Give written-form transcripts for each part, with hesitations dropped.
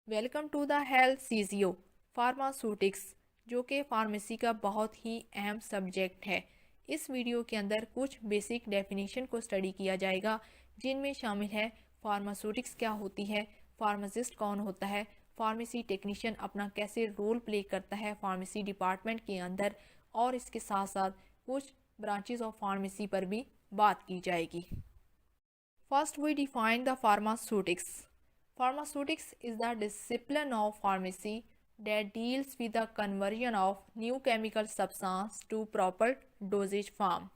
Welcome to the health سیزیو فارماسوٹکس، جو کہ pharmacy کا بہت ہی اہم سبجیکٹ ہے۔ اس ویڈیو کے اندر کچھ بیسک ڈیفینیشن کو اسٹڈی کیا جائے گا، جن میں شامل ہے فارماسوٹکس کیا ہوتی ہے، فارماسسٹ کون ہوتا ہے، فارمیسی ٹیکنیشین اپنا کیسے رول پلے کرتا ہے فارمیسی ڈپارٹمنٹ کے اندر، اور اس کے ساتھ ساتھ کچھ برانچز آف فارمیسی پر بھی بات کی جائے گی۔ First, we define the pharmaceutics. Pharmaceutics is the discipline of pharmacy that deals with the conversion of new chemical substance to proper dosage form.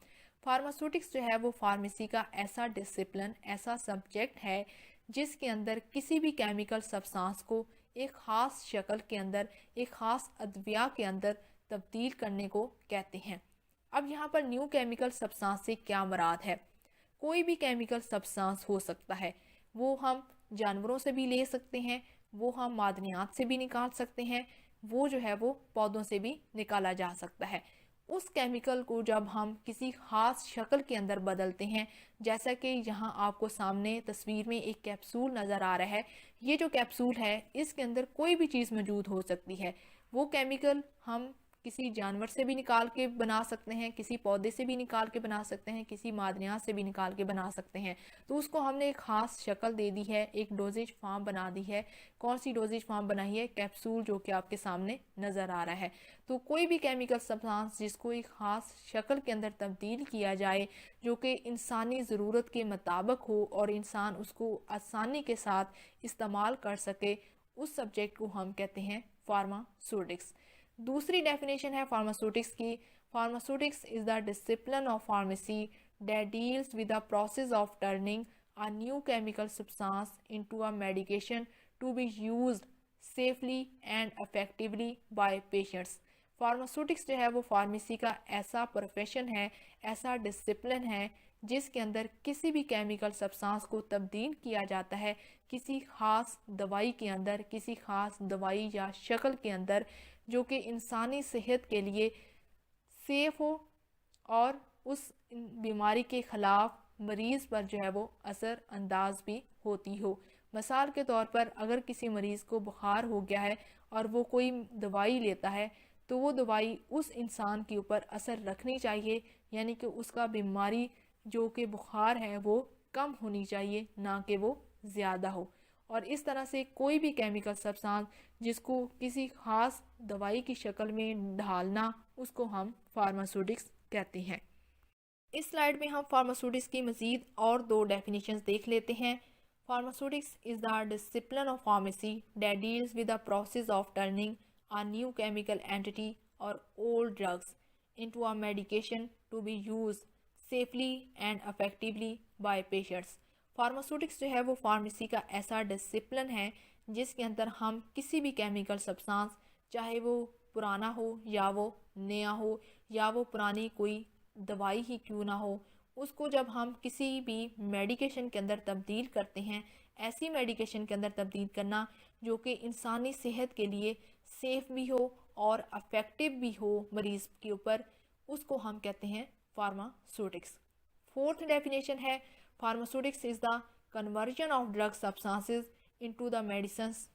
Pharmaceutics جو ہے وہ فارمیسی کا ایسا ڈسپلن، ایسا سبجیکٹ ہے جس کے اندر کسی بھی کیمیکل سبسٹانس کو ایک خاص شکل کے اندر، ایک خاص ادویہ کے اندر تبدیل کرنے کو کہتے ہیں۔ اب یہاں پر نیو کیمیکل سبسٹانس سے کیا مراد ہے؟ کوئی بھی کیمیکل سبسٹانس ہو سکتا ہے، وہ ہم جانوروں سے بھی لے سکتے ہیں، وہ ہم معدنیات سے بھی نکال سکتے ہیں، وہ جو ہے وہ پودوں سے بھی نکالا جا سکتا ہے۔ اس کیمیکل کو جب ہم کسی خاص شکل کے اندر بدلتے ہیں، جیسا کہ یہاں آپ کو سامنے تصویر میں ایک کیپسول نظر آ رہا ہے، یہ جو کیپسول ہے اس کے اندر کوئی بھی چیز موجود ہو سکتی ہے۔ وہ کیمیکل ہم کسی جانور سے بھی نکال کے بنا سکتے ہیں، کسی پودے سے بھی نکال کے بنا سکتے ہیں، کسی معدنیات سے بھی نکال کے بنا سکتے ہیں۔ تو اس کو ہم نے ایک خاص شکل دے دی ہے، ایک ڈوزیج فارم بنا دی ہے۔ کون سی ڈوزیج فارم بنائی ہے؟ کیپسول، جو کہ آپ کے سامنے نظر آ رہا ہے۔ تو کوئی بھی کیمیکل سبسٹانس جس کو ایک خاص شکل کے اندر تبدیل کیا جائے، جو کہ انسانی ضرورت کے مطابق ہو اور انسان اس کو آسانی کے ساتھ استعمال کر سکے، اس سبجیکٹ کو ہم کہتے ہیں فارماسوٹکس۔ دوسری ڈیفینیشن ہے فارماسوٹکس کی۔ Pharmaceutics is the discipline of pharmacy that deals with the process of turning a new chemical substance into a medication to be used safely and effectively by patients. Pharmaceutics جو ہے وہ pharmacy کا ایسا profession ہے، ایسا discipline ہے جس کے اندر کسی بھی کیمیکل سبسٹانس کو تبدیل کیا جاتا ہے کسی خاص دوائی کے اندر، کسی خاص دوائی یا شکل کے اندر، جو کہ انسانی صحت کے لیے سیف ہو اور اس بیماری کے خلاف مریض پر جو ہے وہ اثر انداز بھی ہوتی ہو۔ مثال کے طور پر اگر کسی مریض کو بخار ہو گیا ہے اور وہ کوئی دوائی لیتا ہے، تو وہ دوائی اس انسان کے اوپر اثر رکھنی چاہیے، یعنی کہ اس کا بیماری جو کہ بخار ہے وہ کم ہونی چاہیے، نہ کہ وہ زیادہ ہو۔ اور اس طرح سے کوئی بھی کیمیکل سبسٹانس جس کو کسی خاص دوائی کی شکل میں ڈھالنا، اس کو ہم فارماسوٹکس کہتے ہیں۔ اس سلائیڈ میں ہم فارماسوٹکس کی مزید اور دو ڈیفینیشنز دیکھ لیتے ہیں۔ Pharmaceutics is the discipline of pharmacy that deals with the process of turning a new chemical entity or old drugs into a medication to be used safely and effectively by patients. Pharmaceutics جو ہے وہ pharmacy کا ایسا discipline ہے جس کے اندر ہم کسی بھی کیمیکل سبسٹانس، چاہے وہ پرانا ہو یا وہ نیا ہو یا وہ پرانی کوئی دوائی ہی کیوں نہ ہو، اس کو جب ہم کسی بھی میڈیکیشن کے اندر تبدیل کرتے ہیں، ایسی میڈیکیشن کے اندر تبدیل کرنا جو کہ انسانی صحت کے لیے سیف بھی ہو اور افیکٹو بھی ہو مریض کے اوپر، اس کو ہم کہتے ہیں فارماسوٹکس۔ فورتھ ڈیفینیشن ہے pharmaceutics is the conversion of drug substances into the medicines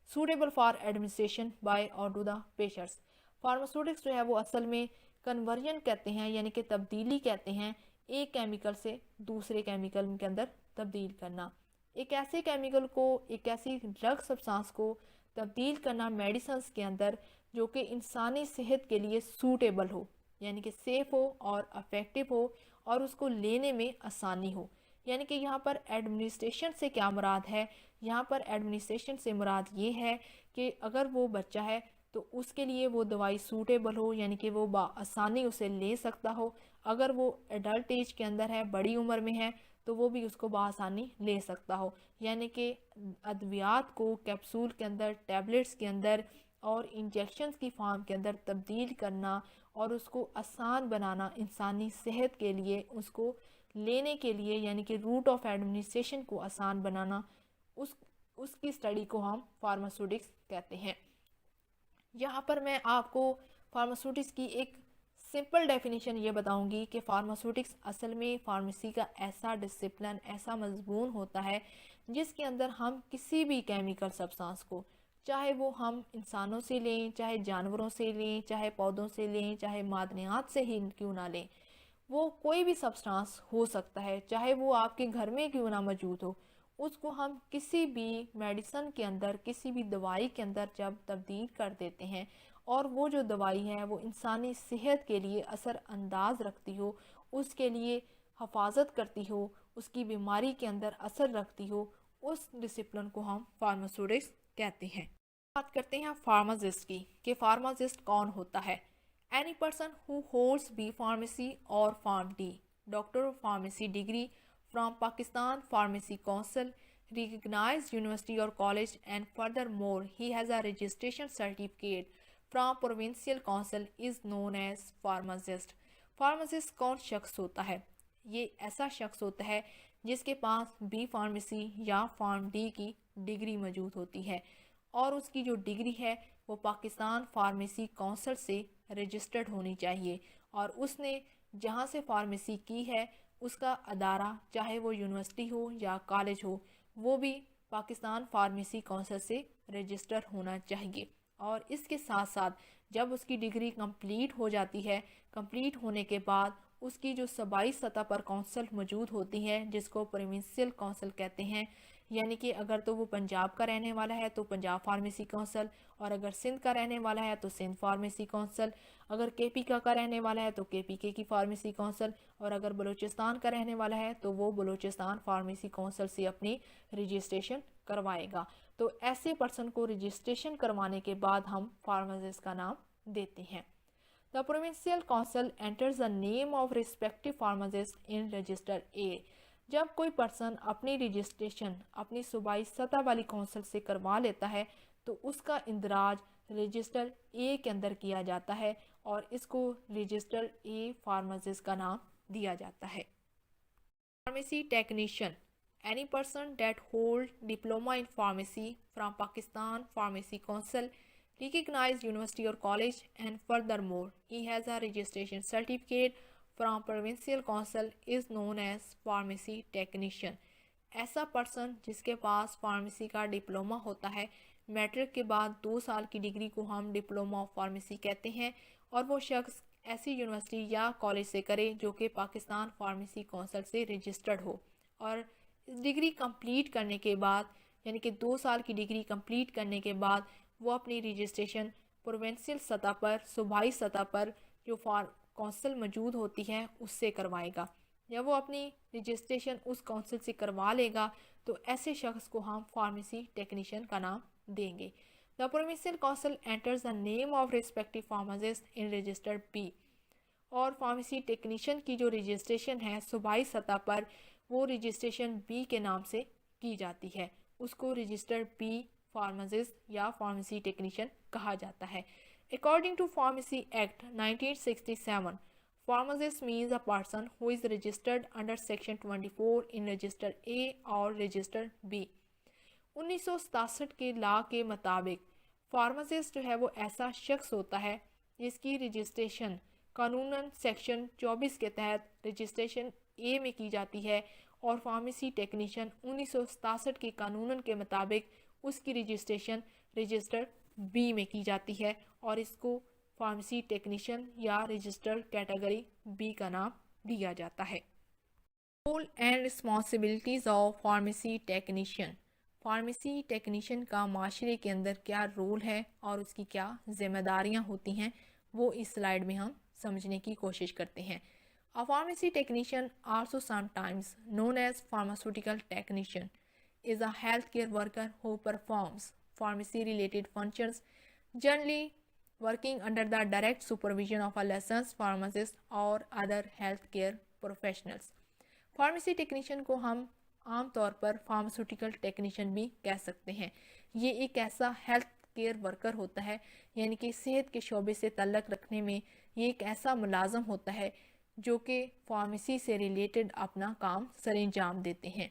suitable for administration by or to the patients. Pharmaceutics جو ہے وہ اصل میں کنورژن کہتے ہیں، یعنی کہ تبدیلی کہتے ہیں، ایک کیمیکل سے دوسرے کیمیکل کے اندر تبدیل کرنا، ایک ایسے کیمیکل کو، ایک ایسی ڈرگ سبسٹانس کو تبدیل کرنا میڈیسنز کے اندر جو کہ انسانی صحت کے لیے سوٹیبل ہو، یعنی کہ سیف ہو اور افیکٹو ہو اور اس کو لینے میں آسانی ہو۔ یعنی کہ یہاں پر ایڈمنسٹریشن سے کیا مراد ہے؟ یہاں پر ایڈمنسٹریشن سے مراد یہ ہے کہ اگر وہ بچہ ہے تو اس کے لیے وہ دوائی سوٹیبل ہو، یعنی کہ وہ بآسانی اسے لے سکتا ہو۔ اگر وہ ایڈلٹ ایج کے اندر ہے، بڑی عمر میں ہے، تو وہ بھی اس کو بآسانی لے سکتا ہو۔ یعنی کہ ادویات کو کیپسول کے اندر، ٹیبلٹس کے اندر اور انجیکشنز کی فارم کے اندر تبدیل کرنا اور اس کو آسان بنانا انسانی صحت کے لیے، اس کو لینے کے لیے، یعنی کہ روٹ آف ایڈمنسٹریشن کو آسان بنانا، اس کی اسٹڈی کو ہم فارماسوٹکس کہتے ہیں۔ یہاں پر میں آپ کو فارماسوٹکس کی ایک سمپل ڈیفینیشن یہ بتاؤں گی کہ فارماسوٹکس اصل میں فارمیسی کا ایسا ڈسپلن، ایسا مضمون ہوتا ہے جس کے اندر ہم کسی بھی کیمیکل سبسٹانس کو، چاہے وہ ہم انسانوں سے لیں، چاہے جانوروں سے لیں، چاہے پودوں سے لیں، چاہے معدنیات سے ہی کیوں نہ لیں، وہ کوئی بھی سبسٹانس ہو سکتا ہے، چاہے وہ آپ کے گھر میں کیوں نہ موجود ہو، اس کو ہم کسی بھی میڈیسن کے اندر، کسی بھی دوائی کے اندر جب تبدیل کر دیتے ہیں اور وہ جو دوائی ہے وہ انسانی صحت کے لیے اثر انداز رکھتی ہو، اس کے لیے حفاظت کرتی ہو، اس کی بیماری کے اندر اثر رکھتی ہو، اس ڈسپلن کو ہم فارماسیوٹکس کہتے ہیں۔ بات کرتے ہیں فارماسسٹ کی کہ فارماسسٹ کون ہوتا ہے۔ Any person who holds B Pharmacy or Pharm D, Doctor of Pharmacy degree from Pakistan Pharmacy Council, recognized university or college, and furthermore he has a registration certificate from Provincial Council is known as pharmacist. Pharmacist کون شخص ہوتا ہے؟ یہ ایسا شخص ہوتا ہے جس کے پاس بی فارمیسی یا فارم ڈی کی ڈگری موجود ہوتی ہے، اور اس کی جو ڈگری ہے وہ پاکستان فارمیسی کونسل سے رجسٹرڈ ہونی چاہیے، اور اس نے جہاں سے فارمیسی کی ہے اس کا ادارہ، چاہے وہ یونیورسٹی ہو یا کالج ہو، وہ بھی پاکستان فارمیسی کونسل سے رجسٹر ہونا چاہیے۔ اور اس کے ساتھ ساتھ جب اس کی ڈگری کمپلیٹ ہو جاتی ہے، کمپلیٹ ہونے کے بعد اس کی جو صوبائی سطح پر کونسل موجود ہوتی ہے جس کو پروونشل کونسل کہتے ہیں، یعنی کہ اگر تو وہ پنجاب کا رہنے والا ہے تو پنجاب فارمیسی کونسل، اور اگر سندھ کا رہنے والا ہے تو سندھ فارمیسی کونسل، اگر کے پی کا رہنے والا ہے تو کے پی کے کی فارمیسی کونسل، اور اگر بلوچستان کا رہنے والا ہے تو وہ بلوچستان فارمیسی کونسل سے اپنی رجسٹریشن کروائے گا۔ تو ایسے پرسن کو رجسٹریشن کروانے کے بعد ہم فارماسسٹ کا نام دیتے ہیں۔ The Provincial Council enters the name of respective pharmacist in Register A. جب کوئی پرسن اپنی رجسٹریشن اپنی صوبائی سطح والی کونسل سے کروا لیتا ہے تو اس کا اندراج رجسٹر اے کے اندر کیا جاتا ہے، اور اس کو رجسٹر اے فارماسسٹ کا نام دیا جاتا ہے۔ Pharmacy technician any person that hold diploma in pharmacy from Pakistan Pharmacy Council, recognized university or college, and furthermore he has a registration certificate from Provincial Council is known as pharmacy technician. ایسا person جس کے پاس pharmacy کا diploma ہوتا ہے، matric کے بعد 2 سال کی ڈگری کو ہم ڈپلوما آف فارمیسی کہتے ہیں، اور وہ شخص ایسی یونیورسٹی یا کالج سے کرے جو کہ پاکستان فارمیسی کونسل سے رجسٹرڈ ہو، اور ڈگری کمپلیٹ کرنے کے بعد، یعنی کہ 2 سال کی ڈگری کمپلیٹ کرنے کے بعد وہ اپنی رجسٹریشن پروونشل سطح پر، صوبائی سطح پر جو کونسل موجود ہوتی ہے اس سے کروائے گا۔ جب وہ اپنی رجسٹریشن اس کونسل سے کروا لے گا تو ایسے شخص کو ہم فارمیسی ٹیکنیشین کا نام دیں گے۔ The Provincial Council enters the name of respective pharmacist in Register B. اور فارمیسی ٹیکنیشین کی جو رجسٹریشن ہے صوبائی سطح پر، وہ رجسٹریشن بی کے نام سے کی جاتی ہے، اس کو رجسٹر بی فارماسسٹ یا فارمیسی ٹیکنیشین کہا جاتا ہے۔ According to Pharmacy Act 1967, pharmacist means a person who is registered under Section 24 in Register A or Register B. 1967 کے لا کے مطابق فارماسسٹ جو ہے وہ ایسا شخص ہوتا ہے جس کی رجسٹریشن قانوناً سیکشن 24 کے تحت رجسٹریشن اے میں کی جاتی ہے، اور فارمیسی ٹیکنیشین 1967 کے قانون کے مطابق اس کی رجسٹریشن رجسٹر بی میں کی جاتی ہے، اور اس کو فارمیسی ٹیکنیشین یا رجسٹر کیٹیگری بی کا نام دیا جاتا ہے۔ Role and responsibilities of pharmacy technician. Pharmacy technician کا معاشرے کے اندر کیا رول ہے اور اس کی کیا ذمہ داریاں ہوتی ہیں، وہ اس سلائیڈ میں ہم سمجھنے کی کوشش کرتے ہیں۔ A pharmacy technician, also sometimes known as pharmaceutical technician, is a healthcare worker who performs pharmacy-related functions, generally working under the direct supervision of a licensed pharmacist or other healthcare professionals. Pharmacy technician کو ہم عام طور پر pharmaceutical technician بھی کہہ سکتے ہیں۔ یہ ایک ایسا ہیلتھ کیئر ورکر ہوتا ہے، یعنی کہ صحت کے شعبے سے تعلق رکھنے میں یہ ایک ایسا ملازم ہوتا ہے جو کہ فارمیسی سے ریلیٹڈ اپنا کام سر انجام دیتے ہیں،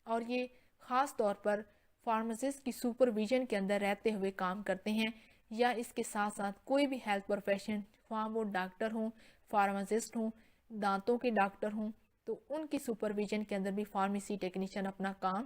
اور یہ خاص طور پر فارماسسٹ کی سپرویژن کے اندر رہتے ہوئے کام کرتے ہیں، یا اس کے ساتھ ساتھ کوئی بھی ہیلتھ پروفیشن، وہاں وہ ڈاکٹر ہوں، فارماسسٹ ہوں، دانتوں کے ڈاکٹر ہوں، تو ان کی سپرویژن کے اندر بھی فارمیسی ٹیکنیشین اپنا کام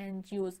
NGOs।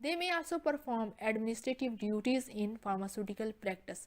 They may also perform administrative duties in pharmaceutical practice।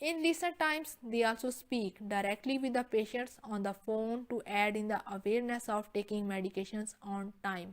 In recent times, they also speak directly with the patients on the phone to add in the awareness of taking medications on time।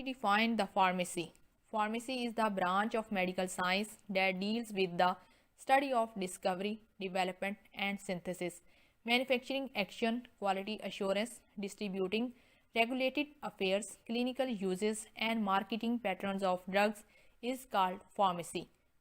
Define the pharmacy। Pharmacy is the branch of medical science that deals with the study of discovery, development and synthesis, manufacturing action, quality assurance, distributing, regulated affairs, clinical uses and marketing patterns of drugs is called pharmacy।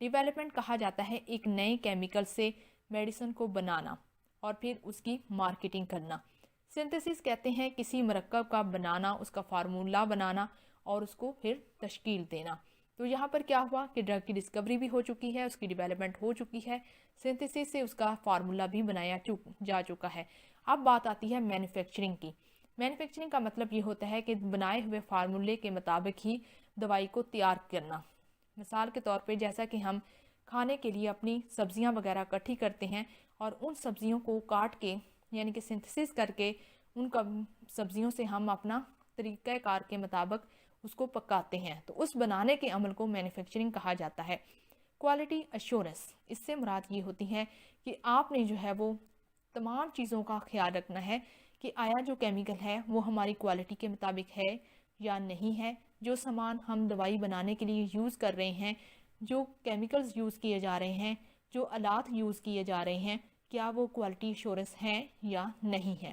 Development کہا جاتا ہے ایک نئے chemical سے medicine کو بنانا اور پھر اس کی مارکیٹنگ کرنا. سنتھیسس کہتے ہیں کسی مرکب کا بنانا، اس کا فارمولا بنانا اور اس کو پھر تشکیل دینا. تو یہاں پر کیا ہوا کہ ڈرگ کی ڈسکوری بھی ہو چکی ہے، اس کی ڈیولپمنٹ ہو چکی ہے، سنتھیسس سے اس کا فارمولا بھی بنایا جا چکا ہے. اب بات آتی ہے مینوفیکچرنگ کی. مینوفیکچرنگ کا مطلب یہ ہوتا ہے کہ بنائے ہوئے فارمولے کے مطابق ہی دوائی کو تیار کرنا. مثال کے طور پہ جیسا کہ ہم کھانے کے لیے اپنی سبزیاں وغیرہ اکٹھی کرتے ہیں اور ان سبزیوں کو کاٹ کے یعنی کہ سنتھیسس کر کے ان سبزیوں سے ہم اپنا طریقہ کار کے مطابق اس کو پکاتے ہیں، تو اس بنانے کے عمل کو مینوفیکچرنگ کہا جاتا ہے. کوالٹی ایشورنس، اس سے مراد یہ ہوتی ہے کہ آپ نے جو ہے وہ تمام چیزوں کا خیال رکھنا ہے کہ آیا جو کیمیکل ہے وہ ہماری کوالٹی کے مطابق ہے یا نہیں ہے. جو سامان ہم دوائی بنانے کے لیے یوز کر رہے ہیں، جو کیمیکلز یوز کیے جا رہے ہیں، جو آلات یوز کیے جا رہے ہیں، کیا وہ کوالٹی ایشورنس ہے یا نہیں ہے.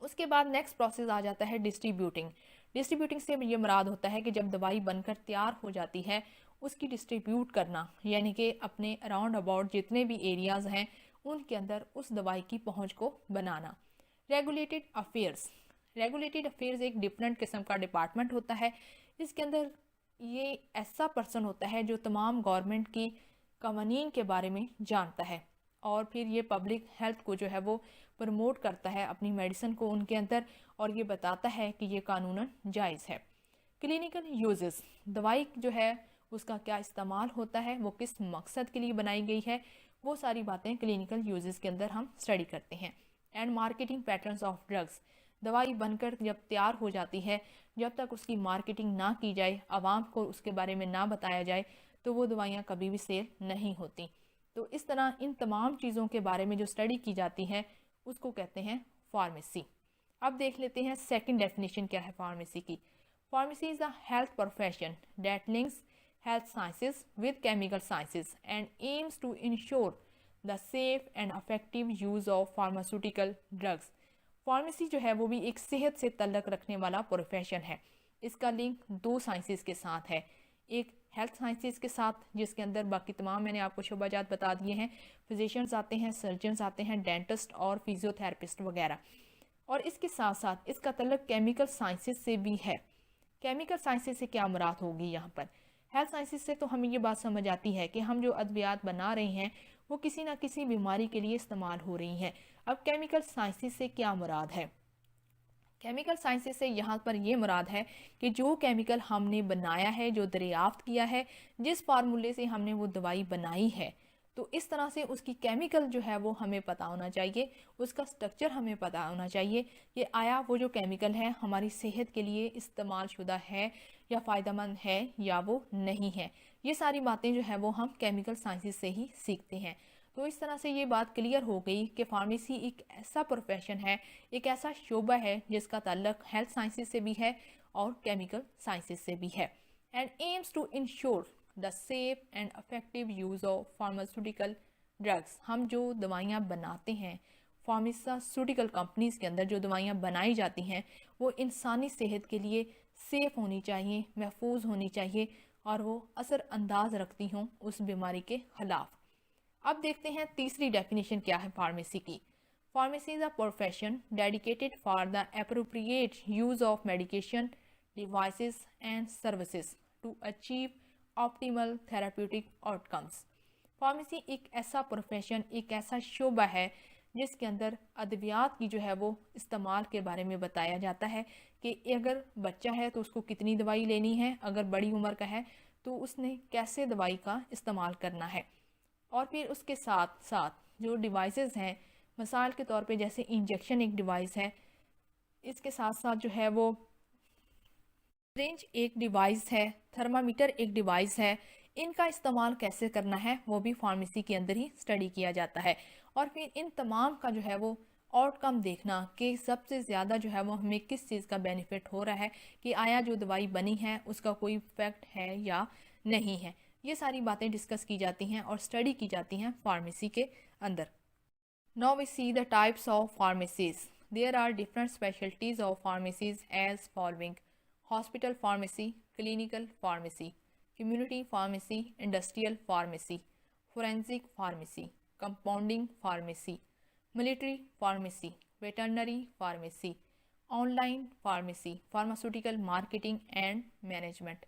اس کے بعد نیکسٹ پروسیس آ جاتا ہے ڈسٹریبیوٹنگ. ڈسٹریبیوٹنگ سے یہ مراد ہوتا ہے کہ جب دوائی بن کر تیار ہو جاتی ہے اس کی ڈسٹریبیوٹ کرنا، یعنی کہ اپنے اراؤنڈ اباؤٹ جتنے بھی ایریاز ہیں ان کے اندر اس دوائی کی پہنچ کو بنانا. ریگولیٹڈ افیئرز، ریگولیٹڈ افیئرز ایک ڈفرینٹ قسم کا ڈپارٹمنٹ ہوتا ہے. اس کے اندر یہ ایسا پرسن ہوتا ہے جو تمام گورنمنٹ کی قوانین کے بارے میں جانتا ہے اور پھر یہ پبلک ہیلتھ کو جو ہے وہ پروموٹ کرتا ہے اپنی میڈیسن کو ان کے اندر، اور یہ بتاتا ہے کہ یہ قانوناً جائز ہے. کلینیکل یوزز، دوائی جو ہے اس کا کیا استعمال ہوتا ہے، وہ کس مقصد کے لیے بنائی گئی ہے، وہ ساری باتیں کلینیکل یوزز کے اندر ہم اسٹڈی کرتے ہیں. And marketing patterns of drugs, دوائی بن کر جب تیار ہو جاتی ہے جب تک اس کی مارکیٹنگ نہ کی جائے، عوام کو اس کے بارے میں نہ بتایا جائے، تو وہ دوائیاں کبھی بھی سیل نہیں ہوتی. تو اس طرح ان تمام چیزوں کے بارے میں جو اسٹڈی کی جاتی ہے اس کو کہتے ہیں فارمیسی. اب دیکھ لیتے ہیں سیکنڈ ڈیفینیشن کیا ہے فارمیسی کی. Pharmacy is a health profession that links health sciences with chemical sciences and aims to ensure the safe and effective use of pharmaceutical drugs. Pharmacy جو ہے وہ بھی ایک صحت سے تعلق رکھنے والا پروفیشن ہے. اس کا لنک دو سائنسز کے ساتھ ہے، ایک ہیلتھ سائنسز کے ساتھ جس کے اندر باقی تمام میں نے آپ کو شعبہ جات بتا دیے ہیں، فزیشنز آتے ہیں، سرجنز آتے ہیں، ڈینٹسٹ اور فیزیو تھراپسٹ وغیرہ، اور اس کے ساتھ ساتھ اس کا تعلق کیمیکل سائنسز سے بھی ہے. کیمیکل سائنسز سے کیا مراد ہوگی یہاں پر؟ ہیلتھ سائنسز سے تو ہمیں یہ بات سمجھ آتی ہے کہ ہم جو ادویات بنا رہے ہیں وہ کسی نہ کسی بیماری کے لیے استعمال ہو رہی ہیں. اب کیمیکل سائنسز سے کیا مراد ہے؟ کیمیکل سائنسز سے یہاں پر یہ مراد ہے کہ جو کیمیکل ہم نے بنایا ہے، جو دریافت کیا ہے، جس فارمولے سے ہم نے وہ دوائی بنائی ہے، تو اس طرح سے اس کی کیمیکل جو ہے وہ ہمیں پتہ ہونا چاہیے، اس کا سٹرکچر ہمیں پتہ ہونا چاہیے کہ آیا وہ جو کیمیکل ہے ہماری صحت کے لیے استعمال شدہ ہے یا فائدہ مند ہے یا وہ نہیں ہے. یہ ساری باتیں جو ہے وہ ہم کیمیکل سائنسز سے ہی سیکھتے ہیں. تو اس طرح سے یہ بات کلیئر ہو گئی کہ فارمیسی ایک ایسا پروفیشن ہے، ایک ایسا شعبہ ہے جس کا تعلق ہیلتھ سائنسز سے بھی ہے اور کیمیکل سائنسز سے بھی ہے. And aims to ensure the safe and effective use of pharmaceutical drugs. ہم جو دوائیاں بناتے ہیں فارماسیوٹیکل کمپنیز کے اندر جو دوائیاں بنائی جاتی ہیں وہ انسانی صحت کے لیے سیف ہونی چاہیے، محفوظ ہونی چاہیے اور وہ اثر انداز رکھتی ہوں اس بیماری کے خلاف. اب دیکھتے ہیں تیسری ڈیفینیشن کیا ہے فارمیسی کی. Pharmacy is a profession dedicated for the appropriate use of medication, devices and services to achieve optimal therapeutic outcomes. Pharmacy ایک ایسا پروفیشن، ایک ایسا شعبہ ہے جس کے اندر ادویات کی جو ہے وہ استعمال کے بارے میں بتایا جاتا ہے کہ اگر بچہ ہے تو اس کو کتنی دوائی لینی ہے، اگر بڑی عمر کا ہے تو اس نے کیسے دوائی کا استعمال کرنا ہے. اور پھر اس کے ساتھ ساتھ جو ڈیوائسز ہیں، مثال کے طور پہ جیسے انجیکشن ایک ڈیوائس ہے، اس کے ساتھ ساتھ جو ہے وہ سرنج ایک ڈیوائس ہے، تھرمامیٹر ایک ڈیوائس ہے، ان کا استعمال کیسے کرنا ہے وہ بھی فارمیسی کے اندر ہی اسٹڈی کیا جاتا ہے. اور پھر ان تمام کا جو ہے وہ آؤٹ کم دیکھنا کہ سب سے زیادہ جو ہے وہ ہمیں کس چیز کا بینیفٹ ہو رہا ہے، کہ آیا جو دوائی بنی ہے اس کا کوئی ایفیکٹ ہے یا نہیں ہے. یہ ساری باتیں ڈسکس کی جاتی ہیں اور اسٹڈی کی جاتی ہیں فارمیسی کے اندر. Now we see the types of pharmacies. There are different specialties of pharmacies as following: hospital pharmacy, clinical pharmacy, community pharmacy, industrial pharmacy, forensic pharmacy, compounding pharmacy, military pharmacy, veterinary pharmacy, online pharmacy, pharmaceutical marketing and management,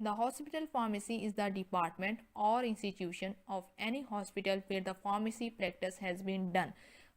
The hospital pharmacy is the department or institution of any hospital where the pharmacy practice has been done.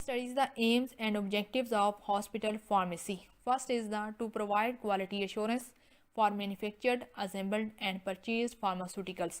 Studies the aims and objectives of hospital pharmacy. First is to provide quality assurance for manufactured, assembled and purchased pharmaceuticals.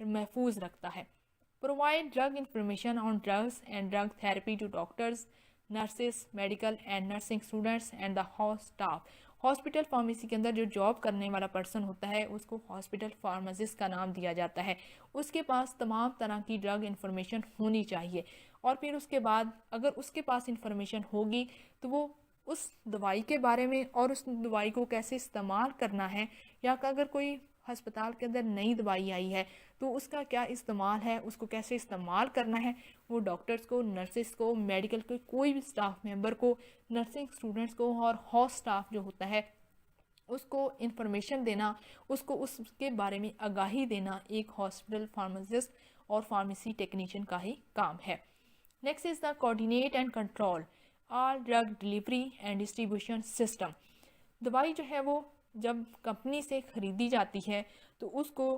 محفوظ رکھتا ہے. Provide drug information on drugs and drug therapy to doctors, nurses, medical and nursing students and the house staff. Hospital pharmacy کے اندر جو job کرنے والا person ہوتا ہے اس کو ہاسپٹل فارماسسٹ کا نام دیا جاتا ہے. اس کے پاس تمام طرح کی ڈرگ انفارمیشن ہونی چاہیے, اور پھر اس کے بعد اگر اس کے پاس انفارمیشن ہوگی تو وہ اس دوائی کے بارے میں اور اس دوائی کو کیسے استعمال کرنا ہے, یا اگر کوئی ہسپتال کے اندر نئی دوائی آئی ہے تو اس کا کیا استعمال ہے, اس کو کیسے استعمال کرنا ہے, وہ ڈاکٹرز کو, نرسز کو, میڈیکل کو, کوئی بھی اسٹاف ممبر کو, نرسنگ اسٹوڈنٹس کو اور ہاؤس اسٹاف جو ہوتا ہے اس کو انفارمیشن دینا, اس کو اس کے بارے میں آگاہی دینا ایک ہاسپٹل فارماسسٹ اور فارمیسی ٹیکنیشین کا ہی کام ہے. Next is the coordinate and control all drug delivery and distribution system. دوائی جو ہے وہ جب کمپنی سے خریدی جاتی ہے تو اس کو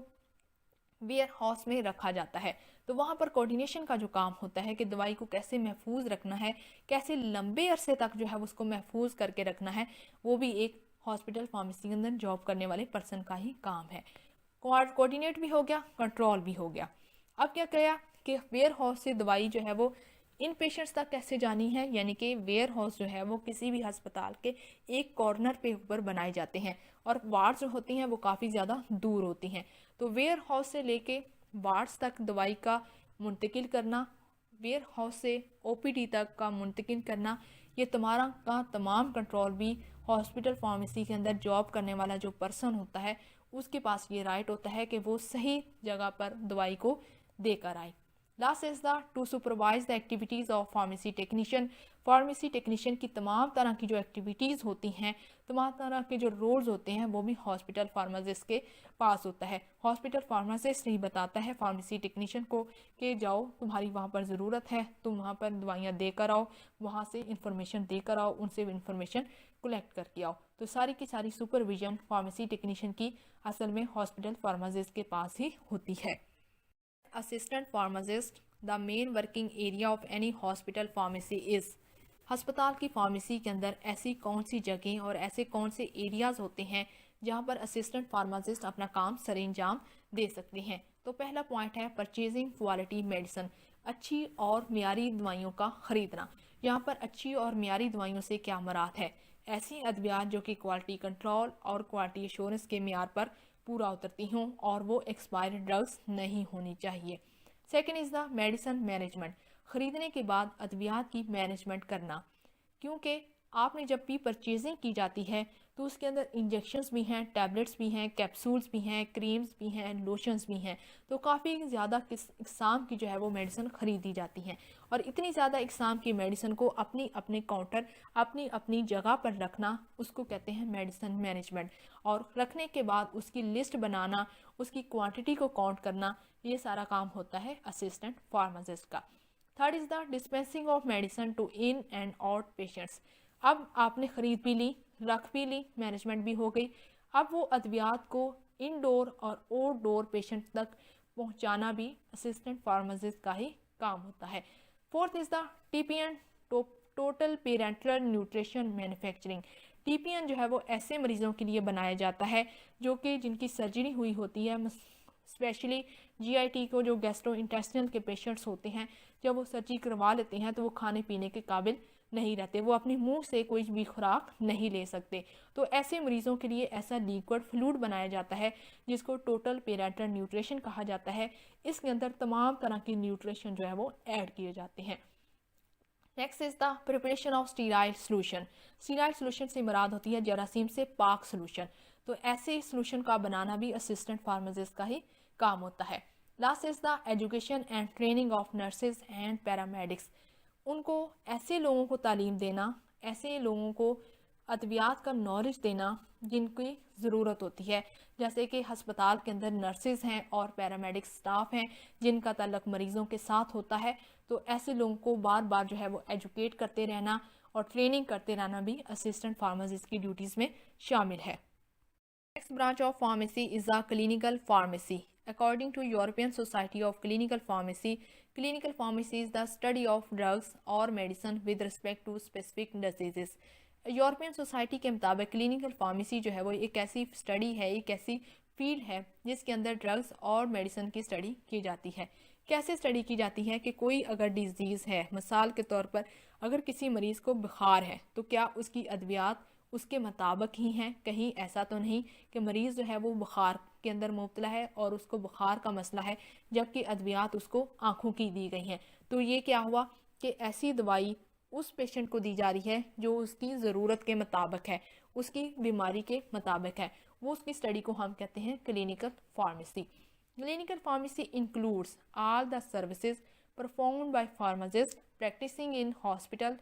ویئر ہاؤس میں رکھا جاتا ہے, تو وہاں پر کوآرڈینیشن کا جو کام ہوتا ہے کہ دوائی کو کیسے محفوظ رکھنا ہے, کیسے لمبے عرصے تک جو ہے اس کو محفوظ کر کے رکھنا ہے, وہ بھی ایک ہاسپٹل فارمیسی کے اندر جاب کرنے والے پرسن کا ہی کام ہے. کوآرڈینیٹ بھی ہو گیا, کنٹرول بھی ہو گیا. اب کیا کہا کہ ویئر ہاؤس سے دوائی جو ہے وہ ان پیشنٹس تک کیسے جانی ہے, یعنی کہ ویئر ہاؤس جو ہے وہ کسی بھی ہسپتال کے ایک کارنر پہ اوپر بنائے جاتے ہیں, اور وارڈز جو ہوتی ہیں وہ کافی زیادہ دور ہوتی ہیں. تو ویئر ہاؤس سے لے کے وارڈز تک دوائی کا منتقل کرنا, ویئر ہاؤس سے او پی ڈی تک کا منتقل کرنا, یہ تمام کنٹرول بھی ہاسپٹل فارمیسی کے اندر جاب کرنے والا جو پرسن ہوتا ہے اس کے پاس یہ رائٹ ہوتا ہے کہ وہ صحیح جگہ پر دوائی کو دے کر آئے. Last is the two supervise the activities of pharmacy technician. Pharmacy technician کی تمام طرح کی جو ایکٹیویٹیز ہوتی ہیں, تمام طرح کے جو رولز ہوتے ہیں وہ بھی ہاسپٹل فارماسسٹ کے پاس ہوتا ہے. ہاسپٹل فارماسسٹ ہی بتاتا ہے فارمیسی ٹیکنیشین کو کہ جاؤ, تمہاری وہاں پر ضرورت ہے, تم وہاں پر دوائیاں دے کر آؤ, وہاں سے انفارمیشن دے کر آؤ, ان سے انفارمیشن کلیکٹ کر کے آؤ. تو ساری کی ساری سپرویژن فارمیسی ٹیکنیشین کی اصل میں ہاسپٹل فارماسسٹ کے پاس ہی ہوتی ہے. Assistant pharmacist, the main working area of any hospital pharmacy is. ہسپتال کی فارمیسی کے اندر ایسی کون سی جگہیں اور ایسے کون سے ایریاز ہوتے ہیں جہاں پر اسسٹنٹ فارماسسٹ اپنا کام سر انجام دے سکتے ہیں. تو پہلا پوائنٹ ہے پرچیزنگ کوالٹی میڈیسن, اچھی اور معیاری دوائیوں کا خریدنا. یہاں پر اچھی اور معیاری دوائیوں سے کیا مراد ہے, ایسی ادویات جو کہ کوالٹی کنٹرول اور کوالٹی ایشورنس کے معیار پر پورا اترتی ہوں اور وہ ایکسپائرڈ ڈرگس نہیں ہونی چاہیے. Second is the medicine management, خریدنے کے بعد ادویات کی مینجمنٹ کرنا, کیونکہ آپ نے جب بھی پرچیزنگ کی جاتی ہے تو اس کے اندر انجیکشنز بھی ہیں, ٹیبلٹس بھی ہیں, کیپسولز بھی ہیں, کریمز بھی ہیں, لوشنز بھی ہیں. تو کافی زیادہ اقسام کی جو ہے وہ میڈیسن خریدی جاتی ہیں, اور اتنی زیادہ اقسام کی میڈیسن کو اپنے کاؤنٹر اپنی جگہ پر رکھنا, اس کو کہتے ہیں میڈیسن مینجمنٹ. اور رکھنے کے بعد اس کی لسٹ بنانا, اس کی کوانٹٹی کو کاؤنٹ کرنا, یہ سارا کام ہوتا ہے اسسٹنٹ فارماسسٹ کا. Third is the dispensing of medicine to in and out patients. اب آپ نے خرید بھی لی, رکھ بھی لی, مینجمنٹ بھی ہو گئی. اب وہ ادویات کو ان ڈور اور آؤٹ ڈور پیشنٹ تک پہنچانا بھی اسسٹنٹ فارماسسٹ کا ہی کام ہوتا ہے. Fourth is the T P N, total parenteral nutrition manufacturing. T P N جو ہے وہ ایسے مریضوں کے لیے بنایا جاتا ہے جو کہ جن کی سرجری ہوئی ہوتی ہے, اسپیشلی جی آئی ٹی کو, جو گیسٹرو انٹیسٹینل کے پیشنٹس ہوتے ہیں, جب وہ سرجری کروا لیتے ہیں تو وہ کھانے پینے کے قابل نہیں رہتے, وہ اپنے منہ سے کوئی بھی خوراک نہیں لے سکتے. تو ایسے مریضوں کے لیے ایسا لیکوڈ فلوڈ بنایا جاتا ہے جس کو ٹوٹل پیرنٹل نیوٹریشن کہا جاتا ہے. اس کے اندر تمام طرح کی نیوٹریشن جو ہے وہ ایڈ کیے جاتے ہیں. Next is the preparation of sterile solution. Sterile solution سے مراد ہوتی ہے جراثیم سے پاک سولوشن. تو ایسے سولوشن کا بنانا بھی اسسٹنٹ فارماسسٹ کا ہی کام ہوتا ہے. Last is the education and training of nurses and paramedics. ان کو ایسے لوگوں کو تعلیم دینا, ایسے لوگوں کو ادویات کا نالج دینا جن کی ضرورت ہوتی ہے, جیسے کہ ہسپتال کے اندر نرسز ہیں اور پیرامیڈکس سٹاف ہیں جن کا تعلق مریضوں کے ساتھ ہوتا ہے. تو ایسے لوگوں کو بار بار جو ہے وہ ایجوکیٹ کرتے رہنا اور ٹریننگ کرتے رہنا بھی اسسٹنٹ فارماسسٹ کی ڈیوٹیز میں شامل ہے. Next branch of pharmacy is the clinical pharmacy. According to European Society of Clinical Pharmacy, clinical pharmacy is the study of drugs or medicine with respect to specific diseases. European society کے مطابق clinical pharmacy جو ہے وہ ایک ایسی study ہے, ایک ایسی فیلڈ ہے جس کے اندر ڈرگس اور میڈیسن کی اسٹڈی کی جاتی ہے. کیسے اسٹڈی کی جاتی ہے کہ کوئی اگر ڈیزیز ہے، مثال کے طور پر اگر کسی مریض کو بخار ہے تو کیا اس کی ادویات اس کے مطابق ہی ہیں؟ کہیں ایسا تو نہیں کہ مریض جو ہے وہ بخار کے اندر مبتلا ہے اور اس کو بخار کا مسئلہ ہے جبکہ ادویات اس کو آنکھوں کی دی گئی ہیں. تو یہ کیا ہوا کہ ایسی دوائی اس پیشنٹ کو دی جا رہی ہے جو اس کی ضرورت کے مطابق ہے، اس کی بیماری کے مطابق ہے. وہ اس کی اسٹڈی کو ہم کہتے ہیں clinical pharmacy. Clinical pharmacy includes all the services performed by pharmacists practicing in hospital,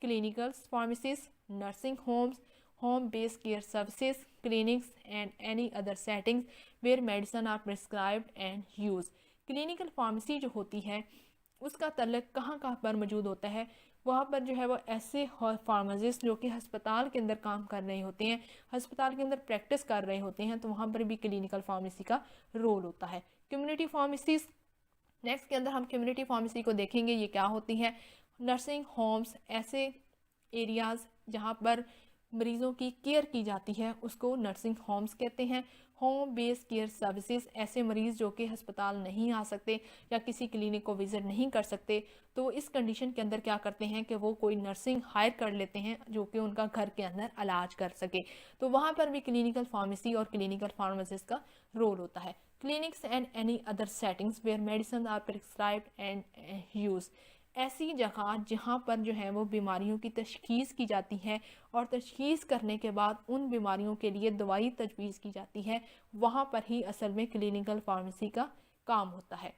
clinical pharmacies, nursing homes, home-based care services, clinics, and any other settings where medicine are prescribed and used. Clinical pharmacy جو ہوتی ہے اس کا تعلق کہاں کہاں پر موجود ہوتا ہے؟ وہاں پر جو ہے وہ ایسے فارماسسٹ جو کہ ہسپتال کے اندر کام کر رہے ہوتے ہیں، ہسپتال کے اندر پریکٹس کر رہے ہوتے ہیں، تو وہاں پر بھی کلینکل فارمیسی کا رول ہوتا ہے. کمیونٹی فارمیسیز نیکسٹ کے اندر ہم کمیونٹی فارمیسی کو دیکھیں گے. یہ کیا ہوتی ہے؟ نرسنگ ہومز، ایسے ایریاز جہاں پر مریضوں کی کیئر کی جاتی ہے اس کو نرسنگ ہومز کہتے ہیں. ہوم بیس کیئر سروسز، ایسے مریض جو کہ ہسپتال نہیں آ سکتے یا کسی کلینک کو وزٹ نہیں کر سکتے تو اس کنڈیشن کے اندر کیا کرتے ہیں کہ وہ کوئی نرسنگ ہائر کر لیتے ہیں جو کہ ان کا گھر کے اندر علاج کر سکے. تو وہاں پر بھی کلینکل فارمیسی اور کلینکل فارماسسٹ کا رول ہوتا ہے. Clinics and any other settings where medicine are prescribed and use, ایسی جگہ جہاں پر جو ہے وہ بیماریوں کی تشخیص کی جاتی ہے اور تشخیص کرنے کے بعد ان بیماریوں کے لیے دوائی تجویز کی جاتی ہے، وہاں پر ہی اصل میں کلینکل فارمیسی کا کام ہوتا ہے.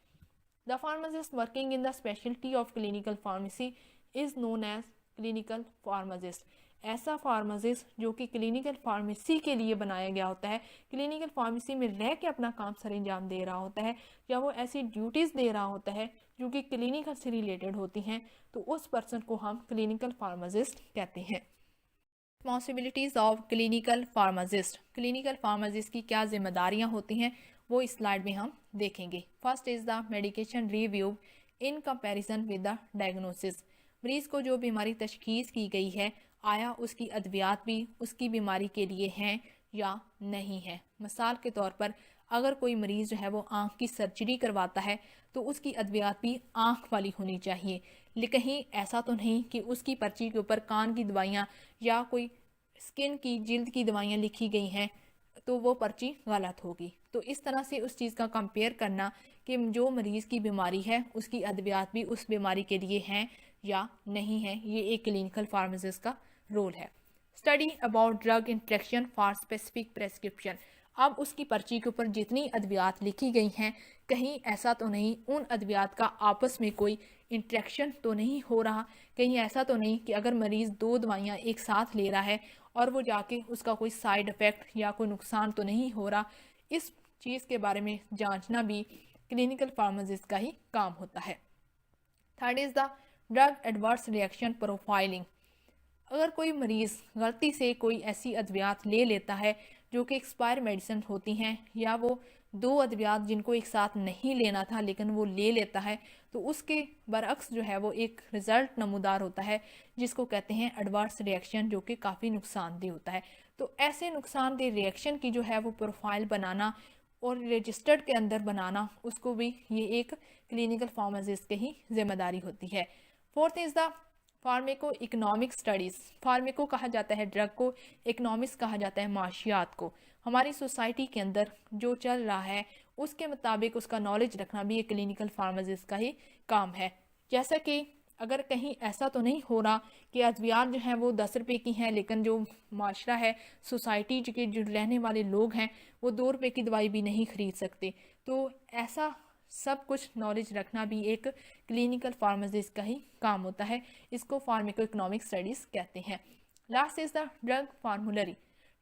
The pharmacist working in the specialty of clinical pharmacy is known as clinical pharmacist. ایسا فارماسسٹ جو کہ کلینکل فارمیسی کے لیے بنایا گیا ہوتا ہے، کلینکل فارمیسی میں رہ کے اپنا کام سر انجام دے رہا ہوتا ہے یا وہ ایسی ڈیوٹیز دے رہا ہوتا ہے جو کہ کلینکل سے ریلیٹڈ ہوتی ہیں، تو اس پرسن کو ہم کلینکل فارماسسٹ کہتے ہیں. Responsibilities of clinical pharmacist, clinical pharmacist کی کیا ذمہ داریاں ہوتی ہیں وہ اس سلائیڈ میں ہم دیکھیں گے. First is the medication review in comparison with the diagnosis. مریض کو جو بیماری تشخیص کی گئی ہے آیا اس کی ادویات بھی اس کی بیماری کے لیے ہیں یا نہیں ہے. مثال کے طور پر اگر کوئی مریض جو ہے وہ آنکھ کی سرجری کرواتا ہے تو اس کی ادویات بھی آنکھ والی ہونی چاہیے. کہیں ایسا تو نہیں کہ اس کی پرچی کے اوپر کان کی دوائیاں یا کوئی اسکن کی جلد کی دوائیاں لکھی گئی ہیں تو وہ پرچی غلط ہوگی. تو اس طرح سے اس چیز کا کمپیئر کرنا کہ جو مریض کی بیماری ہے اس کی ادویات بھی اس بیماری کے لیے ہیں یا نہیں ہیں، یہ ایک کلینکل فارماسسٹ کا رول ہے. Study about drug interaction for specific prescription. اب اس کی پرچی کے اوپر جتنی ادویات لکھی گئی ہیں کہیں ایسا تو نہیں ان ادویات کا آپس میں کوئی انٹریکشن تو نہیں ہو رہا، کہیں ایسا تو نہیں کہ اگر مریض 2 دوائیاں ایک ساتھ لے رہا ہے اور وہ جا کے اس کا کوئی سائیڈ افیکٹ یا کوئی نقصان تو نہیں ہو رہا. اس چیز کے بارے میں جانچنا بھی کلینکل فارماسسٹ کا ہی کام ہوتا ہے. Third is the drug adverse reaction profiling. اگر کوئی مریض غلطی سے کوئی ایسی ادویات لے لیتا ہے جو کہ ایکسپائر میڈیسن ہوتی ہیں یا وہ 2 ادویات جن کو ایک ساتھ نہیں لینا تھا لیکن وہ لے لیتا ہے تو اس کے برعکس جو ہے وہ ایک رزلٹ نمودار ہوتا ہے جس کو کہتے ہیں ایڈورس ریئیکشن، جو کہ کافی نقصان دہ ہوتا ہے. تو ایسے نقصان دہ ریئیکشن کی جو ہے وہ پروفائل بنانا اور رجسٹرڈ کے اندر بنانا اس کو بھی یہ ایک کلینکل فارماسسٹ کی ہی ذمہ داری ہوتی ہے. Fourth is the pharmacoeconomic studies. Pharmaco کہا جاتا ہے ڈرگ کو، اکنامکس کہا جاتا ہے معاشیات کو. ہماری سوسائٹی کے اندر جو چل رہا ہے اس کے مطابق اس کا نالج رکھنا بھی ایک کلینکل فارماسسٹ کا ہی کام ہے. جیسا کہ اگر کہیں ایسا تو نہیں ہو رہا کہ ادویات جو ہیں وہ 10 روپے کی ہیں لیکن جو معاشرہ ہے، سوسائٹی کے جو رہنے والے لوگ ہیں وہ 2 روپے کی دوائی بھی نہیں خرید سکتے. تو ایسا سب کچھ نالج رکھنا بھی ایک کلینکل فارماسسٹ کا ہی کام ہوتا ہے. اس کو فارمیکو اکنامک اسٹڈیز کہتے ہیں. Last is the drug formulary.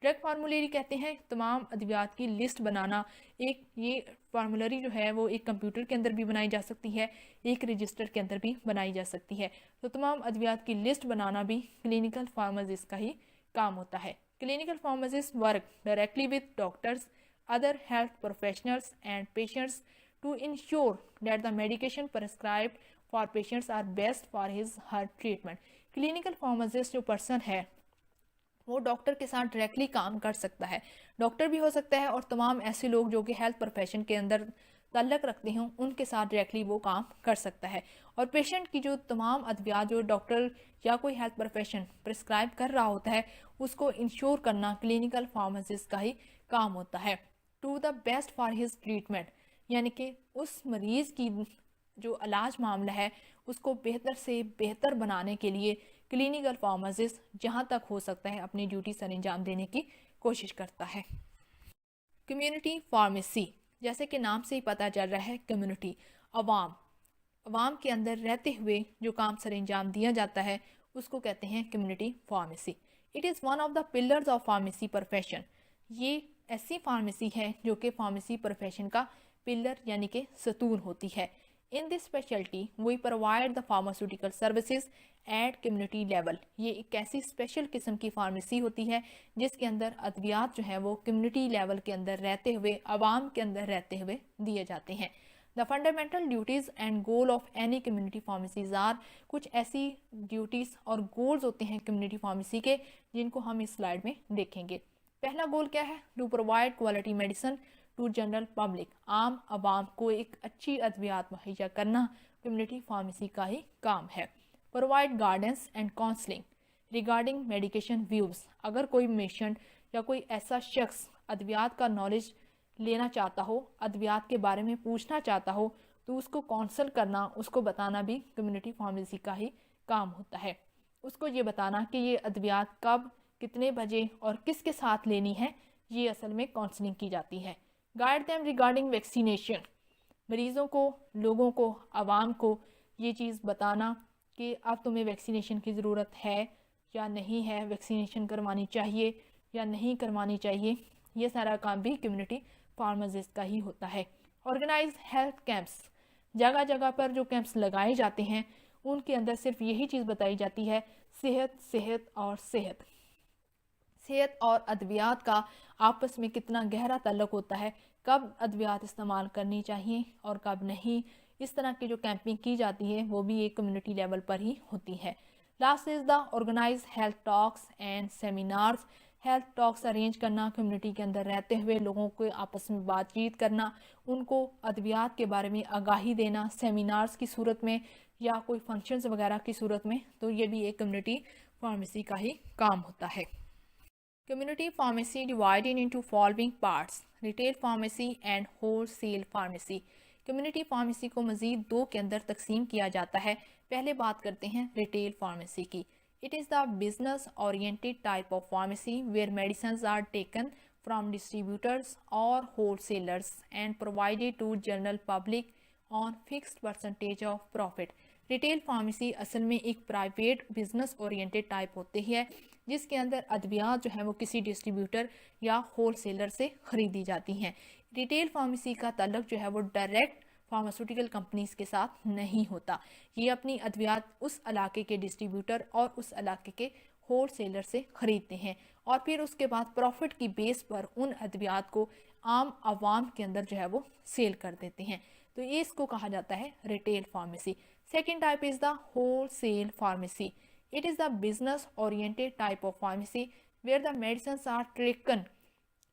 Drug formulary کہتے ہیں تمام ادویات کی لسٹ بنانا. یہ فارمولری جو ہے وہ ایک کمپیوٹر کے اندر بھی بنائی جا سکتی ہے، ایک رجسٹر کے اندر بھی بنائی جا سکتی ہے. تو تمام ادویات کی لسٹ بنانا بھی کلینکل فارماسسٹ کا ہی کام ہوتا ہے. Clinical pharmacist work directly with doctors, other health professionals and patients to ensure that the medication prescribed for patients are best for his her treatment. Clinical pharmacist جو پرسن ہے وہ doctor کے ساتھ ڈائریکٹلی کام کر سکتا ہے. ڈاکٹر بھی ہو سکتا ہے اور تمام ایسے لوگ جو کہ ہیلتھ پروفیشن کے اندر تعلق رکھتے ہیں ان کے ساتھ ڈائریکٹلی وہ کام کر سکتا ہے. اور پیشنٹ کی جو تمام ادویات جو ڈاکٹر یا کوئی ہیلتھ پروفیشن پرسکرائب کر رہا ہوتا ہے اس کو انشور کرنا کلینکل فارماسسٹ کا ہی کام ہوتا ہے. To the best for his treatment, یعنی کہ اس مریض کی جو علاج معاملہ ہے اس کو بہتر سے بہتر بنانے کے لیے کلینکل فارماسسٹ جہاں تک ہو سکتا ہے اپنی ڈیوٹی سر انجام دینے کی کوشش کرتا ہے. کمیونٹی فارمیسی، جیسے کہ نام سے ہی پتہ چل رہا ہے، کمیونٹی عوام کے اندر رہتے ہوئے جو کام سر انجام دیا جاتا ہے اس کو کہتے ہیں community pharmacy. It is one of the pillars of pharmacy profession. یہ ایسی فارمیسی ہے جو کہ فارمیسی پروفیشن کا پلر یعنی کہ ستون ہوتی ہے. In this specialty, we provide the pharmaceutical services at community level. یہ ایک ایسی اسپیشل قسم کی فارمیسی ہوتی ہے جس کے اندر ادویات جو ہیں وہ کمیونٹی لیول کے اندر رہتے ہوئے، عوام کے اندر رہتے ہوئے دیے جاتے ہیں. The fundamental duties and goal of any community pharmacies are، کچھ ایسی ڈیوٹیز اور گولز ہوتے ہیں کمیونٹی فارمیسی کے جن کو ہم اس سلائیڈ میں دیکھیں گے. پہلا گول کیا ہے؟ To provide quality medicine to general public. عام عوام کو ایک اچھی ادویات مہیا کرنا کمیونٹی فارمیسی کا ہی کام ہے. Provide guidance and counselling regarding medication views. اگر کوئی پیشنٹ یا کوئی ایسا شخص ادویات کا نالج لینا چاہتا ہو، ادویات کے بارے میں پوچھنا چاہتا ہو، تو اس کو کاؤنسل کرنا، اس کو بتانا بھی کمیونٹی فارمیسی کا ہی کام ہوتا ہے. اس کو یہ بتانا کہ یہ ادویات کب، کتنے بجے اور کس کے ساتھ لینی ہے، یہ اصل میں کاؤنسلنگ کی جاتی ہے. Guide them regarding vaccination. مریضوں کو، لوگوں کو، عوام کو یہ چیز بتانا کہ اب تمہیں ویکسینیشن کی ضرورت ہے یا نہیں ہے، ویکسینیشن کروانی چاہیے یا نہیں کروانی چاہیے. یہ سارا کام بھی کمیونٹی فارماسسٹ کا ہی ہوتا ہے. Organise health camps. جگہ جگہ پر جو کیمپس لگائے جاتے ہیں ان کے اندر صرف یہی چیز بتائی جاتی ہے، صحت صحت اور صحت. صحت اور ادویات کا آپس میں کتنا گہرا تعلق ہوتا ہے، کب ادویات استعمال کرنی چاہیے اور کب نہیں. اس طرح کی جو کیمپنگ کی جاتی ہے وہ بھی ایک کمیونٹی لیول پر ہی ہوتی ہے. Last is the organise health talks and seminars. Health talks arrange کرنا، کمیونٹی کے اندر رہتے ہوئے لوگوں کو آپس میں بات چیت کرنا، ان کو ادویات کے بارے میں آگاہی دینا سیمینارز کی صورت میں یا کوئی فنکشنز وغیرہ کی صورت میں. تو یہ بھی ایک کمیونٹی فارمیسی کا ہی کام ہوتا ہے. Community pharmacy divided into following parts: retail pharmacy and wholesale pharmacy. Community pharmacy کو مزید دو کے اندر تقسیم کیا جاتا ہے. پہلے بات کرتے ہیں ریٹیل فارمیسی کی. It is the business oriented type of pharmacy where medicines are taken from distributors or wholesalers and provided to general public on fixed percentage of profit. Retail pharmacy اصل میں ایک پرائیویٹ بزنس اورینٹیڈ ٹائپ ہوتی ہے جس کے اندر ادویات جو ہیں وہ کسی ڈسٹریبیوٹر یا ہول سیلر سے خریدی جاتی ہیں. ریٹیل فارمیسی کا تعلق جو ہے وہ ڈائریکٹ فارماسیوٹیکل کمپنیز کے ساتھ نہیں ہوتا. یہ اپنی ادویات اس علاقے کے ڈسٹریبیوٹر اور اس علاقے کے ہول سیلر سے خریدتے ہیں اور پھر اس کے بعد پروفٹ کی بیس پر ان ادویات کو عام عوام کے اندر جو ہے وہ سیل کر دیتے ہیں. تو یہ اس کو کہا جاتا ہے retail pharmacy. Second type is the wholesale pharmacy. It is the business oriented type of pharmacy where the medicines are taken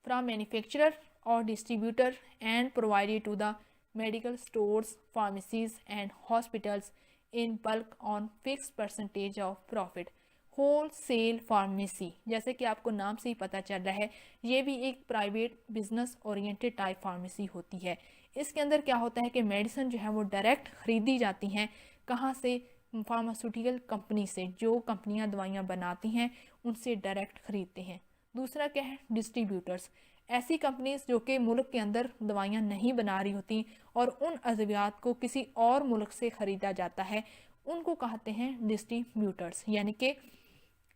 from manufacturer or distributor and provided to the medical stores, pharmacies and hospitals in bulk on fixed percentage of profit. Wholesale pharmacy, جیسے کہ آپ کو نام سے ہی پتہ چل رہا ہے، یہ بھی ایک private business oriented type pharmacy ہوتی ہے. اس کے اندر کیا ہوتا ہے کہ میڈیسن جو ہے وہ ڈائریکٹ خریدی جاتی ہیں. کہاں سے؟ فارماسیوٹیکل کمپنی سے. جو کمپنیاں دوائیاں بناتی ہیں ان سے ڈائریکٹ خریدتے ہیں. دوسرا کیا ہے؟ ڈسٹریبیوٹرز. ایسی کمپنیز جو کہ ملک کے اندر دوائیاں نہیں بنا رہی ہوتی اور ان ادویات کو کسی اور ملک سے خریدا جاتا ہے، ان کو کہتے ہیں ڈسٹریبیوٹرز. یعنی کہ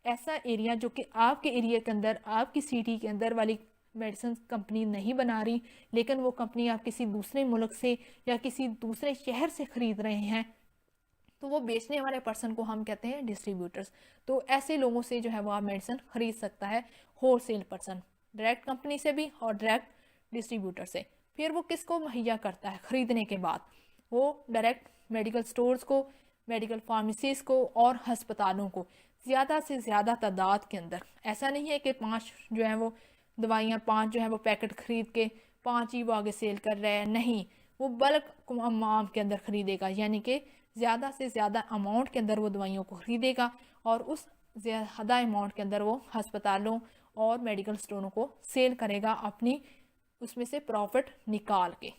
ایسا ایریا جو کہ آپ کے ایریا کے اندر، آپ کی سٹی کے اندر والی میڈیسن کمپنی نہیں بنا رہی، لیکن وہ کمپنی آپ کسی دوسرے ملک سے یا کسی دوسرے شہر سے خرید رہے ہیں، تو وہ بیچنے والے پرسن کو ہم کہتے ہیں ڈسٹریبیوٹرز. تو ایسے لوگوں سے جو ہے وہ آپ میڈیسن خرید سکتا ہے wholesale person, direct company سے بھی اور ڈائریکٹ ڈسٹریبیوٹر سے. پھر وہ کس کو مہیا کرتا ہے خریدنے کے بعد؟ وہ ڈائریکٹ میڈیکل سٹورز کو، میڈیکل فارمیسیز کو اور ہسپتالوں کو. زیادہ سے زیادہ تعداد کے اندر. ایسا نہیں ہے کہ 5 جو ہیں وہ دوائیاں 5 جو ہیں وہ پیکٹ خرید کے 5 ہی وہ آگے سیل کر رہے ہیں. نہیں، وہ بلک اماؤنٹ کے اندر خریدے گا، یعنی کہ زیادہ سے زیادہ اماؤنٹ کے اندر وہ دوائیوں کو خریدے گا اور اس زیادہ اماؤنٹ کے اندر وہ ہسپتالوں اور میڈیکل سٹوروں کو سیل کرے گا اپنی اس میں سے پروفٹ نکال کے.